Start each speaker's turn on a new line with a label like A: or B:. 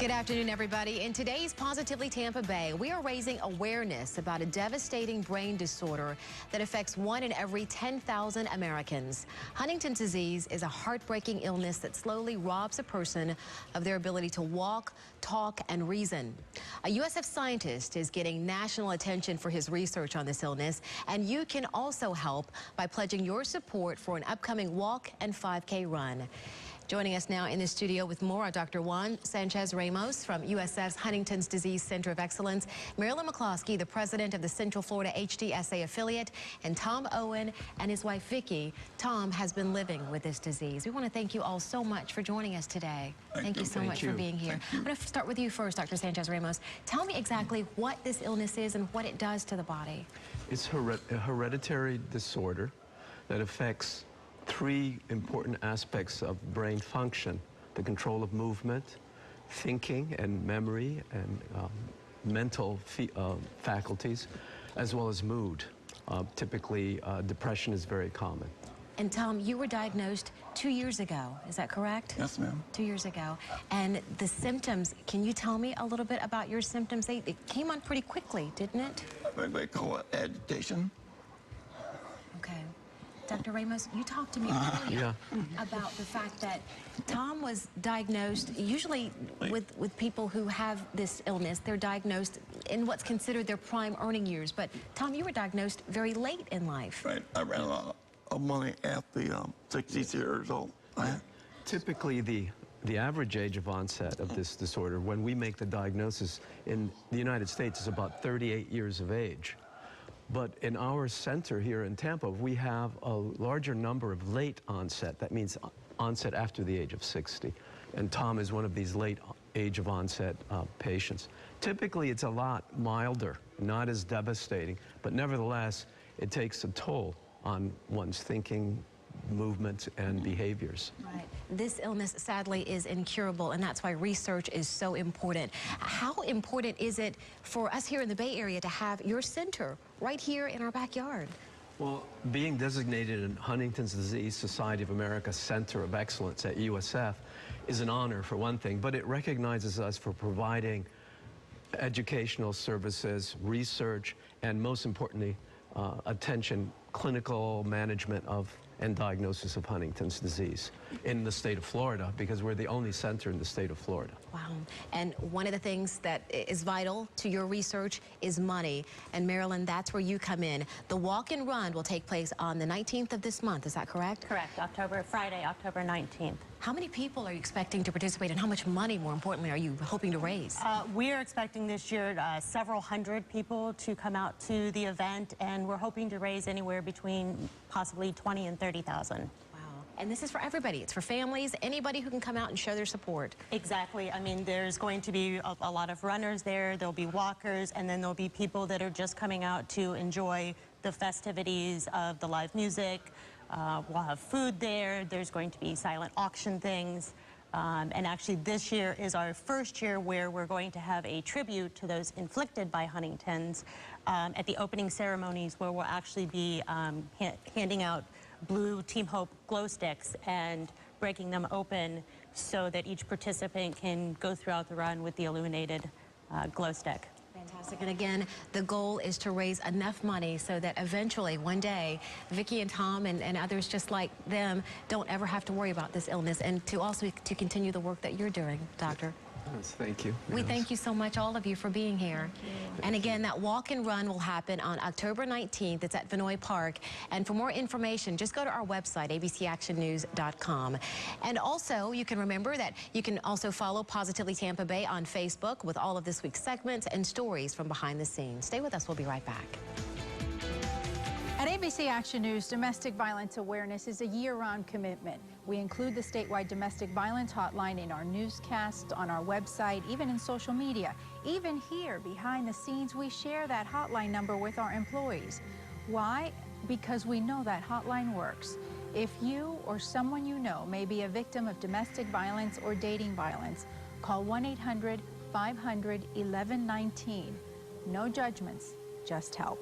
A: Good afternoon, everybody. In today's Positively Tampa Bay, we are raising awareness about a devastating brain disorder that affects 1 in every 10,000 Americans. Huntington's disease is a heartbreaking illness that slowly robs a person of their ability to walk, talk, and reason. A USF scientist is getting national attention for his research on this illness, and you can also help by pledging your support for an upcoming walk and 5K run. Joining us now in the studio with more are Dr. Juan Sanchez-Ramos from USF's Huntington's Disease Center of Excellence, Marilyn McCloskey, the president of the Central Florida HDSA affiliate, and Tom Owen and his wife Vicki. Tom has been living with this disease. We want to thank you all so much for joining us today. Thank you so much for being here. I'm going to start with you first, Dr. Sanchez-Ramos. Tell me exactly what this illness is and what it does to the body.
B: It's a hereditary disorder that affects 3 important aspects of brain function: the control of movement, thinking and memory, and mental faculties, as well as mood. Typically, depression is very common.
A: And Tom, you were diagnosed 2 years ago, is that correct?
C: Yes, ma'am.
A: 2 years ago. And the symptoms, can you tell me a little bit about your symptoms? It came on pretty quickly, didn't it?
C: They call it agitation.
A: Okay. Dr. Ramos, you talked to me earlier about the fact that Tom was diagnosed, usually with people who have this illness, they're diagnosed in what's considered their prime earning years. But Tom, you were diagnosed very late in life.
C: Right. I ran out of money after 60 years old.
B: Typically, the average age of onset of this disorder, when we make the diagnosis in the United States, is about 38 years of age. But in our center here in Tampa, we have a larger number of late onset. That means onset after the age of 60. And Tom is one of these late age of onset patients. Typically, it's a lot milder, not as devastating, but nevertheless, it takes a toll on one's thinking, movement, and behaviors.
A: Right. This illness, sadly, is incurable, and that's why research is so important. How important is it for us here in the Bay Area to have your center right here in our backyard?
B: Well, being designated in Huntington's Disease Society of America Center of Excellence at USF is an honor, for one thing, but it recognizes us for providing educational services, research, and most importantly, attention, clinical management of and diagnosis of Huntington's disease in the state of Florida, because we're the only center in the state of Florida.
A: Wow. And one of the things that is vital to your research is money. And Marilyn, that's where you come in. The walk and run will take place on the 19th of this month. Is that correct?
D: Correct. Friday, October 19th.
A: How many people are you expecting to participate, and how much money, more importantly, are you hoping to raise?
D: We're expecting this year several hundred people to come out to the event, and we're hoping to raise anywhere between possibly 20 and 30,000.
A: Wow. And this is for everybody. It's for families, anybody who can come out and show their support.
D: Exactly. I mean, there's going to be a lot of runners there. There'll be walkers, and then there'll be people that are just coming out to enjoy the festivities of the live music. We'll have food there. There's going to be silent auction things. And actually, this year is our first year where we're going to have a tribute to those inflicted by Huntington's at the opening ceremonies, where we'll actually be handing out blue Team Hope glow sticks and breaking them open so that each participant can go throughout the run with the illuminated glow stick.
A: Fantastic. And again, the goal is to raise enough money so that eventually, one day, Vicki and Tom and others just like them don't ever have to worry about this illness, and to also to continue the work that you're doing, Doctor.
B: Yes, thank you.
A: We thank you so much, all of you, for being here. And again, that walk and run will happen on October 19th. It's at Vinoy Park. And for more information, just go to our website, abcactionnews.com. And also, you can remember that you can also follow Positively Tampa Bay on Facebook with all of this week's segments and stories from behind the scenes. Stay with us. We'll be right back.
E: At ABC Action News, domestic violence awareness is a year-round commitment. We include the statewide domestic violence hotline in our newscast, on our website, even in social media. Even here, behind the scenes, we share that hotline number with our employees. Why? Because we know that hotline works. If you or someone you know may be a victim of domestic violence or dating violence, call 1-800-500-1119. No judgments, just help.